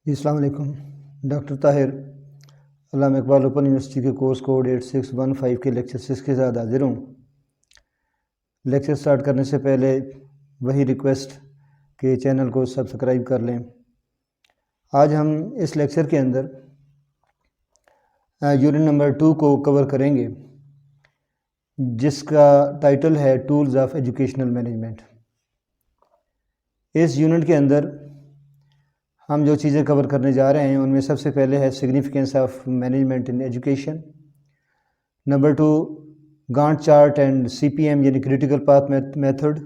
جی السلام علیکم. ڈاکٹر طاہر علامہ Iqbal open university کے کورس کوڈ 8615 کے لیکچر 6 کے ساتھ حاضر ہوں. لیکچر سٹارٹ کرنے سے پہلے وہی ریکویسٹ کہ چینل کو سبسکرائب کر لیں. آج ہم اس لیکچر کے اندر یونٹ نمبر 2 کو کور کریں گے، جس کا ٹائٹل ہے ٹولز آف ایجوکیشنل مینجمنٹ. اس یونٹ کے اندر ہم جو چیزیں کور کرنے جا رہے ہیں ان میں سب سے پہلے ہے significance of management in education. Number 2 Gantt chart and C P M یعنی کریٹیکل پاتھ میتھڈ.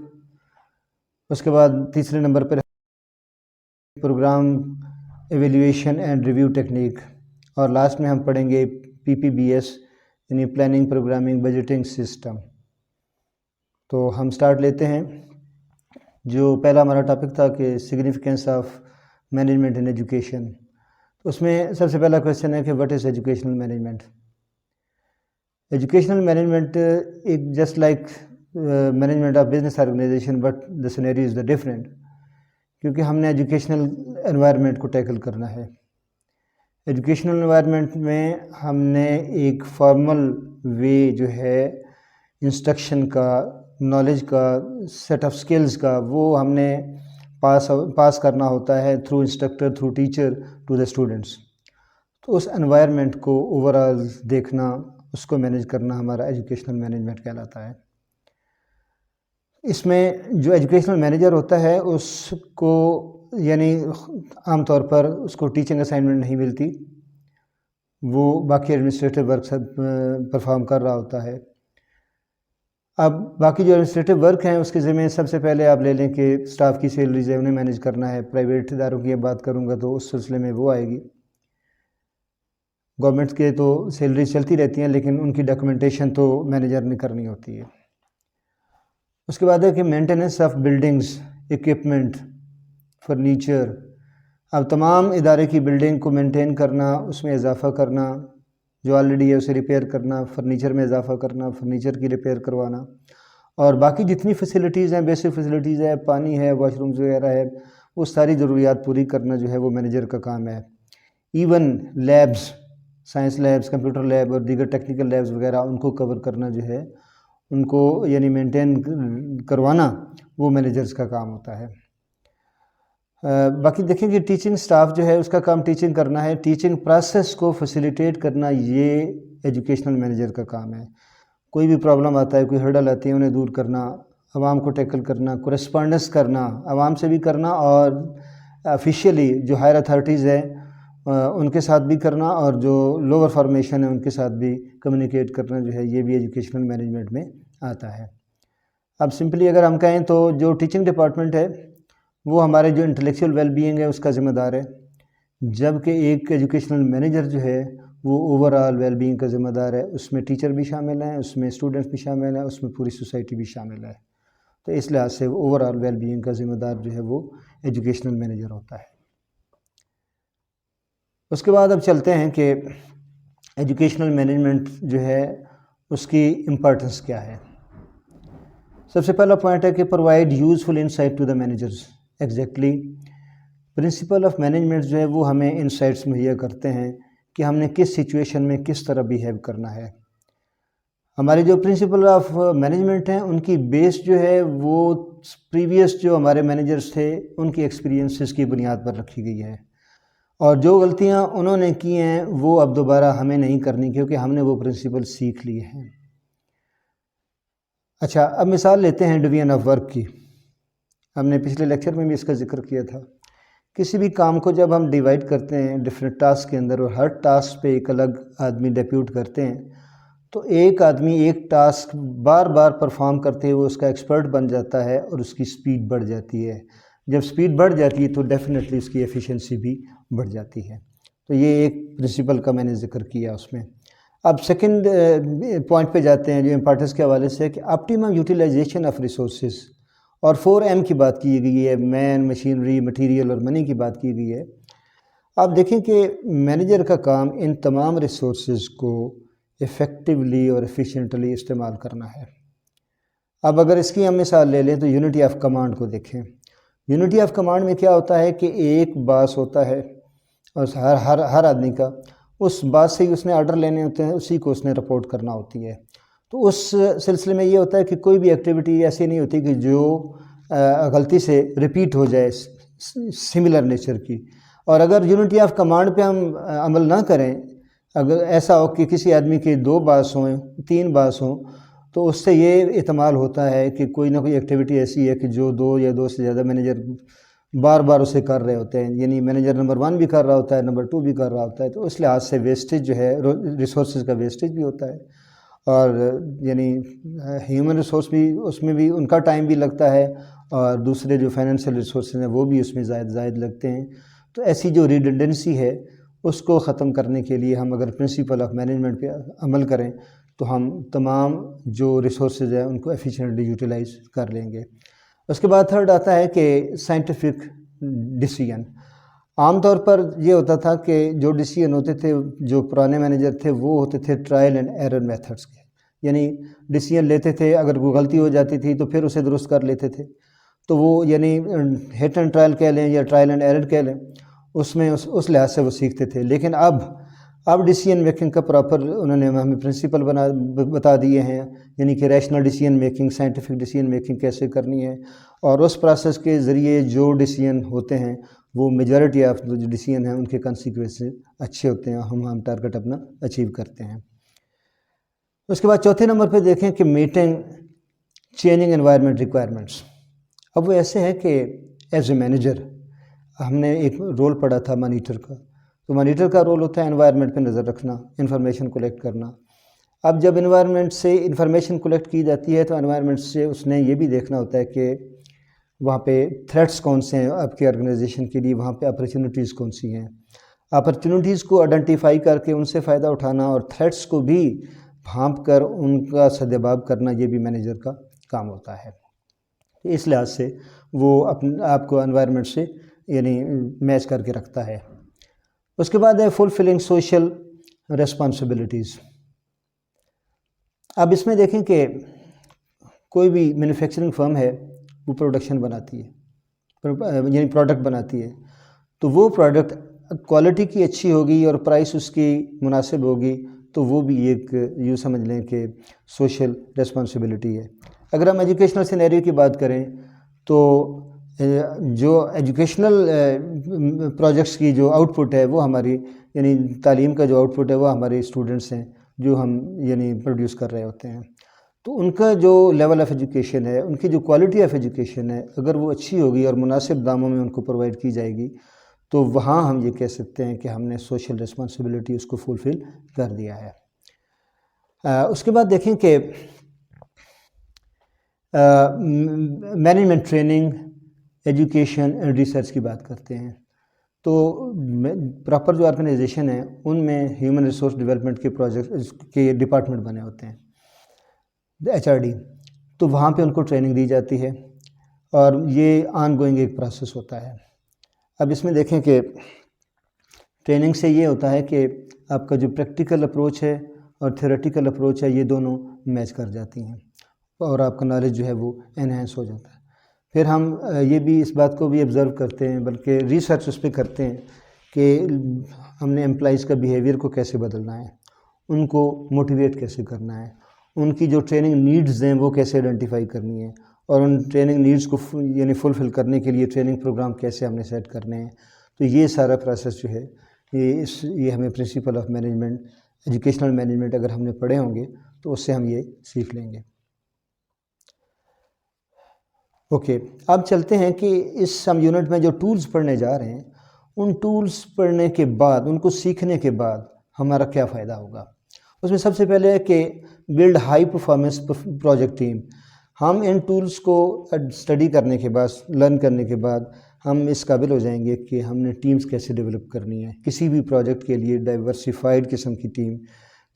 اس کے بعد تیسرے نمبر پر program evaluation and review technique, اور لاسٹ میں ہم پڑھیں گے PPBS یعنی پلاننگ پروگرامنگ بجٹنگ سسٹم. تو ہم سٹارٹ لیتے ہیں. جو پہلا ہمارا ٹاپک تھا کہ significance of management in education, اس میں سب سے پہلا کویشچن ہے کہ what is educational management. Educational management ایک just like management of business organisation but the scenario is the different, کیونکہ ہم نے ایجوکیشنل انوائرمنٹ کو ٹیکل کرنا ہے. ایجوکیشنل انوائرمنٹ میں ہم نے ایک فارمل وے جو ہے انسٹرکشن کا، نالج کا، سیٹ آف سکلز کا، وہ ہم نے پاس کرنا ہوتا ہے through instructor, through teacher to the students. تو اس انوائرمنٹ کو اوور آل دیکھنا، اس کو مینیج کرنا ہمارا ایجوکیشنل مینجمنٹ کہلاتا ہے. اس میں جو ایجوکیشنل مینیجر ہوتا ہے اس کو یعنی عام طور پر اس کو ٹیچنگ اسائنمنٹ نہیں ملتی، وہ باقی ایڈمنسٹریٹو ورک پرفارم کر رہا ہوتا ہے. اب باقی جو ایڈمنسٹریٹو ورک ہیں اس کے ذمہ سب سے پہلے آپ لے لیں کہ اسٹاف کی سیلریز ہے، انہیں مینیج کرنا ہے. پرائیویٹ اداروں کی بات کروں گا تو اس سلسلے میں وہ آئے گی. گورنمنٹ کے تو سیلریز چلتی رہتی ہیں لیکن ان کی ڈاکومنٹیشن تو مینیجر نے کرنی ہوتی ہے. اس کے بعد ہے کہ maintenance of buildings, equipment, furniture. اب تمام ادارے کی بلڈنگ کو مینٹین کرنا، اس میں اضافہ کرنا، جو آلریڈی ہے اسے ریپیئر کرنا، فرنیچر میں اضافہ کرنا، فرنیچر کی ریپیئر کروانا، اور باقی جتنی فیسلٹیز ہیں، بیسک فیسلٹیز ہے، پانی ہے، واش رومز وغیرہ ہے، وہ ساری ضروریات پوری کرنا جو ہے وہ مینیجر کا کام ہے. Even labs, science labs, computer lab اور دیگر ٹیکنیکل لیبز وغیرہ، ان کو کور کرنا جو ہے، ان کو یعنی مینٹین کروانا، وہ مینیجرز کا کام ہوتا ہے. باقی دیکھیں کہ ٹیچنگ سٹاف جو ہے اس کا کام ٹیچنگ کرنا ہے. ٹیچنگ پروسیس کو فیسیلیٹیٹ کرنا یہ ایجوکیشنل مینیجر کا کام ہے. کوئی بھی پرابلم آتا ہے، کوئی ہرڈل آتی ہے، انہیں دور کرنا، عوام کو ٹیکل کرنا، کورسپونڈنس کرنا، عوام سے بھی کرنا، اور آفیشیلی جو ہائر اتھارٹیز ہیں ان کے ساتھ بھی کرنا، اور جو لوور فارمیشن ہے ان کے ساتھ بھی کمیونیکیٹ کرنا جو ہے، یہ بھی ایجوکیشنل مینجمنٹ میں آتا ہے. اب سمپلی اگر ہم کہیں تو جو ٹیچنگ ڈپارٹمنٹ ہے وہ ہمارے جو انٹلیکچوئل ویل بینگ ہے اس کا ذمہ دار ہے، جبکہ ایک ایجوکیشنل مینیجر جو ہے وہ اوور آل ویل بینگ کا ذمہ دار ہے. اس میں ٹیچر بھی شامل ہیں، اس میں اسٹوڈنٹس بھی شامل ہیں، اس میں پوری سوسائٹی بھی شامل ہے. تو اس لحاظ سے اوور آل ویل بینگ کا ذمہ دار جو ہے وہ ایجوکیشنل مینیجر ہوتا ہے. اس کے بعد اب چلتے ہیں کہ ایجوکیشنل مینجمنٹ جو ہے اس کی امپورٹنس کیا ہے. سب سے پہلا پوائنٹ ہے کہ provide useful insight to the managers. Exactly principle of management جو ہے وہ ہمیں انسائٹس مہیا کرتے ہیں کہ ہم نے کس سچویشن میں کس طرح بیہیو کرنا ہے. ہمارے جو پرنسپل آف مینجمنٹ ہیں ان کی بیس جو ہے وہ پریویس جو ہمارے مینیجرز تھے ان کی ایکسپیرینسز کی بنیاد پر رکھی گئی ہے، اور جو غلطیاں انہوں نے کی ہیں وہ اب دوبارہ ہمیں نہیں کرنی، کیونکہ ہم نے وہ پرنسپل سیکھ لیے ہیں. اچھا، اب مثال لیتے ہیں ڈویژن آف ورک کی. ہم نے پچھلے لیکچر میں بھی اس کا ذکر کیا تھا. کسی بھی کام کو جب ہم ڈیوائڈ کرتے ہیں ڈفرینٹ ٹاسک کے اندر، اور ہر ٹاسک پہ ایک الگ آدمی ڈیپیوٹ کرتے ہیں، تو ایک آدمی ایک ٹاسک بار بار پرفارم کرتے ہوئے اس کا ایکسپرٹ بن جاتا ہے اور اس کی سپیڈ بڑھ جاتی ہے. جب سپیڈ بڑھ جاتی ہے تو ڈیفینیٹلی اس کی ایفیشنسی بھی بڑھ جاتی ہے. تو یہ ایک پرنسپل کا میں نے ذکر کیا اس میں. اب سیکنڈ پوائنٹ پہ جاتے ہیں جو امپارٹنس کے حوالے سے، کہ آپٹیمم یوٹیلائزیشن آف ریسورسز، اور 4M کی بات کی گئی ہے، مین، مشینری، مٹیریل اور منی کی بات کی گئی ہے. آپ دیکھیں کہ مینیجر کا کام ان تمام ریسورسز کو افیکٹولی اور ایفیشینٹلی استعمال کرنا ہے. اب اگر اس کی ہم مثال لے لیں تو یونٹی آف کمانڈ کو دیکھیں. یونٹی آف کمانڈ میں کیا ہوتا ہے کہ ایک باس ہوتا ہے اور ہر آدمی کا اس بات سے ہی اس نے آرڈر لینے ہوتے ہیں، اسی کو اس نے رپورٹ کرنا ہوتی ہے۔ تو اس سلسلے میں یہ ہوتا ہے کہ کوئی بھی ایکٹیویٹی ایسی نہیں ہوتی کہ جو غلطی سے ریپیٹ ہو جائے سملر نیچر کی، اور اگر یونٹی آف کمانڈ پہ ہم عمل نہ کریں، اگر ایسا ہو کہ کسی آدمی کے 2 باس ہوں 3 باس ہوں، تو اس سے یہ احتمال ہوتا ہے کہ کوئی نہ کوئی ایکٹیویٹی ایسی ہے کہ جو 2 یا 2 سے زیادہ مینیجر بار بار اسے کر رہے ہوتے ہیں، یعنی مینیجر نمبر 1 بھی کر رہا ہوتا ہے، نمبر 2 بھی کر رہا ہوتا ہے، تو اس لحاظ سے ویسٹیج جو ہے ریسورسز کا ویسٹیج بھی ہوتا ہے، اور یعنی ہیومن ریسورس بھی اس میں بھی ان کا ٹائم بھی لگتا ہے، اور دوسرے جو فائنینشیل ریسورسز ہیں وہ بھی اس میں زائد لگتے ہیں۔ تو ایسی جو ریڈنڈنسی ہے اس کو ختم کرنے کے لیے ہم اگر پرنسپل آف مینجمنٹ پہ عمل کریں تو ہم تمام جو ریسورسز ہیں ان کو ایفیشینٹلی یوٹیلائز کر لیں گے۔ اس کے بعد تھرڈ آتا ہے کہ سائنٹیفک ڈیسیژن۔ عام طور پر یہ ہوتا تھا کہ جو ڈیسیژن ہوتے تھے، جو پرانے مینیجر تھے وہ ہوتے تھے ٹرائل اینڈ ایرر میتھڈس کے، یعنی ڈیسیژن لیتے تھے، اگر کوئی غلطی ہو جاتی تھی تو پھر اسے درست کر لیتے تھے، تو وہ یعنی ہٹ اینڈ ٹرائل کہہ لیں یا ٹرائل اینڈ ایرر کہہ لیں، اس میں اس لحاظ سے وہ سیکھتے تھے۔ لیکن اب ڈیسیژن میکنگ کا پراپر انہوں نے ہمیں پرنسپل بتا دیے ہیں، یعنی کہ rational decision making, scientific decision making کیسے کرنی ہے، اور اس پروسیس کے ذریعے جو ڈیسیژن ہوتے ہیں وہ میجورٹی آف جو ڈیسیژن ہیں ان کے کانسیکوینسز اچھے ہوتے ہیں، ہم ٹارگٹ اپنا اچیو کرتے ہیں۔ اس کے بعد چوتھے نمبر پہ دیکھیں کہ میٹنگ چینجنگ انوائرمنٹ ریکوائرمنٹس۔ اب وہ ایسے ہیں کہ ایز اے مینیجر ہم نے ایک رول پڑھا تھا مانیٹر کا، تو مانیٹر کا رول ہوتا ہے انوائرمنٹ پہ نظر رکھنا، انفارمیشن کلیکٹ کرنا۔ اب جب انوائرمنٹ سے انفارمیشن کلیکٹ کی جاتی ہے تو انوائرمنٹ سے اس نے یہ بھی دیکھنا ہوتا ہے کہ وہاں پہ تھریٹس کون سے ہیں آپ کی آرگنائزیشن کے لیے، وہاں پہ اپرچونیٹیز کون سی ہیں، اپرچونیٹیز کو آئیڈینٹیفائی کر کے ان سے فائدہ اٹھانا، اور تھریٹس کو بھی بھانپ کر ان کا سدباب کرنا، یہ بھی مینیجر کا کام ہوتا ہے۔ اس لحاظ سے وہ آپ کو انوائرمنٹ سے یعنی میچ کر کے رکھتا ہے۔ اس کے بعد ہے فلفلنگ سوشل ریسپانسبلٹیز۔ اب اس میں دیکھیں کہ کوئی بھی مینوفیکچرنگ فرم ہے وہ پروڈکشن بناتی ہے، یعنی پروڈکٹ بناتی ہے، تو وہ پروڈکٹ کوالٹی کی اچھی ہوگی اور پرائس اس کی مناسب ہوگی تو وہ بھی ایک یوں سمجھ لیں کہ سوشل ریسپانسبلٹی ہے۔ اگر ہم ایجوکیشنل سینیریو کی بات کریں تو جو ایجوکیشنل پروجیکٹس کی جو آؤٹ پٹ ہے وہ ہماری یعنی تعلیم کا جو آؤٹ پٹ ہے وہ ہمارے اسٹوڈنٹس ہیں جو ہم یعنی پروڈیوس کر رہے ہوتے ہیں، تو ان کا جو لیول آف ایجوکیشن ہے، ان کی جو کوالٹی آف ایجوکیشن ہے، اگر وہ اچھی ہوگی اور مناسب داموں میں ان کو پرووائڈ کی جائے گی تو وہاں ہم یہ کہہ سکتے ہیں کہ ہم نے سوشل ریسپانسبلٹی اس کو فلفل کر دیا ہے۔ اس کے بعد دیکھیں کہ management training, education and research کی بات کرتے ہیں، تو پراپر جو آرگنائزیشن ہے ان میں ہیومن ریسورس ڈیولپمنٹ کے پروجیکٹ کے ڈپارٹمنٹ بنے ہوتے ہیں، HRD، تو وہاں پہ ان کو ٹریننگ دی جاتی ہے اور یہ آن گوئنگ ایک پروسیس ہوتا ہے۔ اب اس میں دیکھیں کہ ٹریننگ سے یہ ہوتا ہے کہ آپ کا جو پریکٹیکل اپروچ ہے اور تھیوریٹیکل اپروچ ہے یہ دونوں میچ کر جاتی ہیں اور آپ کا نالج جو ہے وہ انہینس ہو جاتا ہے۔ پھر ہم یہ بھی اس بات کو بھی آبزرو کرتے ہیں، بلکہ ریسرچ اس پہ کرتے ہیں کہ ہم نے امپلائیز کا بیہیویئر کو کیسے بدلنا ہے، ان کو موٹیویٹ کیسے کرنا ہے، ان کی جو ٹریننگ نیڈز ہیں وہ کیسے آئیڈینٹیفائی کرنی ہے، اور ان ٹریننگ نیڈز کو یعنی فلفل کرنے کے لیے ٹریننگ پروگرام کیسے ہم نے سیٹ کرنے ہیں۔ تو یہ سارا پروسیس جو ہے یہ ہمیں principal of management, educational management اگر ہم نے پڑھے ہوں گے تو اس سے ہم یہ سیکھ لیں گے۔ اوکے، اب چلتے ہیں کہ اس ہم یونٹ میں جو ٹولز پڑھنے جا رہے ہیں ان ٹولز پڑھنے کے بعد، ان کو سیکھنے کے بعد ہمارا کیا فائدہ ہوگا۔ اس میں سب سے پہلے ہے کہ build high performance project team. ہم ان ٹولز کو اسٹڈی کرنے کے بعد، لرن کرنے کے بعد ہم اس قابل ہو جائیں گے کہ ہم نے ٹیمز کیسے ڈیولپ کرنی ہے کسی بھی پروجیکٹ کے لیے۔ ڈائیورسیفائڈ قسم کی ٹیم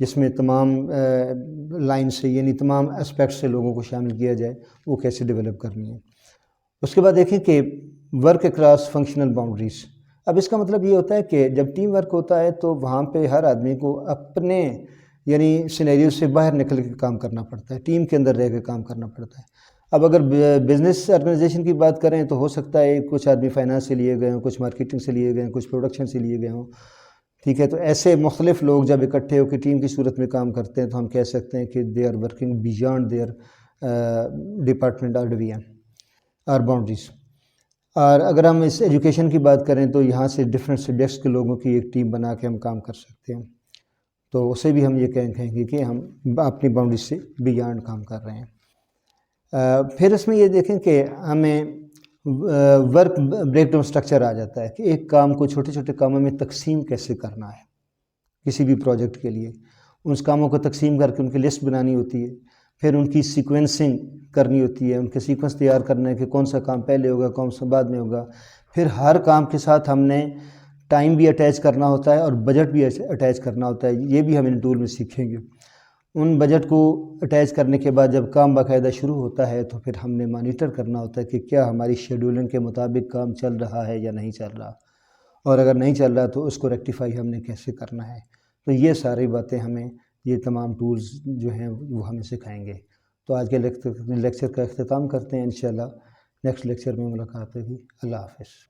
جس میں تمام لائن سے یعنی تمام اسپیکٹ سے لوگوں کو شامل کیا جائے، وہ کیسے ڈیولپ کرنی ہے۔ اس کے بعد دیکھیں کہ ورک اکراس فنکشنل باؤنڈریز۔ اب اس کا مطلب یہ ہوتا ہے کہ جب ٹیم ورک ہوتا ہے تو وہاں پہ ہر آدمی کو اپنے یعنی سینیریو سے باہر نکل کے کام کرنا پڑتا ہے، ٹیم کے اندر رہ کے کام کرنا پڑتا ہے۔ اب اگر بزنس آرگنائزیشن کی بات کریں تو ہو سکتا ہے کچھ آدمی فائنانس سے لیے گئے ہوں، کچھ مارکیٹنگ سے لیے گئے ہوں، کچھ پروڈکشن سے لیے گئے ہوں، ٹھیک ہے. تو ایسے مختلف لوگ جب اکٹھے ہو کے ٹیم کی صورت میں کام کرتے ہیں تو ہم کہہ سکتے ہیں کہ they are working beyond their department اور ڈویژن اور باؤنڈریز. اور اگر ہم اس ایجوکیشن کی بات کریں تو یہاں سے ڈفرینٹ سبجیکٹس کے لوگوں کی ایک ٹیم بنا کے ہم کام کر سکتے ہیں. تو اسے بھی ہم یہ کہیں گے کہ ہم اپنی باؤنڈریز سے بیانڈ کام کر رہے ہیں. پھر اس میں یہ دیکھیں کہ ہمیں ورک بریک ڈاؤن سٹرکچر آ جاتا ہے کہ ایک کام کو چھوٹے چھوٹے کاموں میں تقسیم کیسے کرنا ہے. کسی بھی پروجیکٹ کے لیے اس کاموں کو تقسیم کر کے ان کی لسٹ بنانی ہوتی ہے، پھر ان کی سیکوینسنگ کرنی ہوتی ہے، ان کے سیکوینس تیار کرنا ہے کہ کون سا کام پہلے ہوگا کون سا بعد میں ہوگا. پھر ہر کام کے ساتھ ہم نے ٹائم بھی اٹیچ کرنا ہوتا ہے اور بجٹ بھی اٹیچ کرنا ہوتا ہے. یہ بھی ہم ان ٹول میں سیکھیں گے. ان بجٹ کو اٹیچ کرنے کے بعد جب کام باقاعدہ شروع ہوتا ہے تو پھر ہم نے مانیٹر کرنا ہوتا ہے کہ کیا ہماری شیڈولنگ کے مطابق کام چل رہا ہے یا نہیں چل رہا، اور اگر نہیں چل رہا تو اس کو ریکٹیفائی ہم نے کیسے کرنا ہے. تو یہ ساری باتیں ہمیں یہ تمام ٹولز جو ہیں وہ ہمیں سکھائیں گے. تو آج کے لیکچر کا اختتام کرتے ہیں. انشاءاللہ نیکسٹ لیکچر میں ملاقات ہوگی. اللہ حافظ.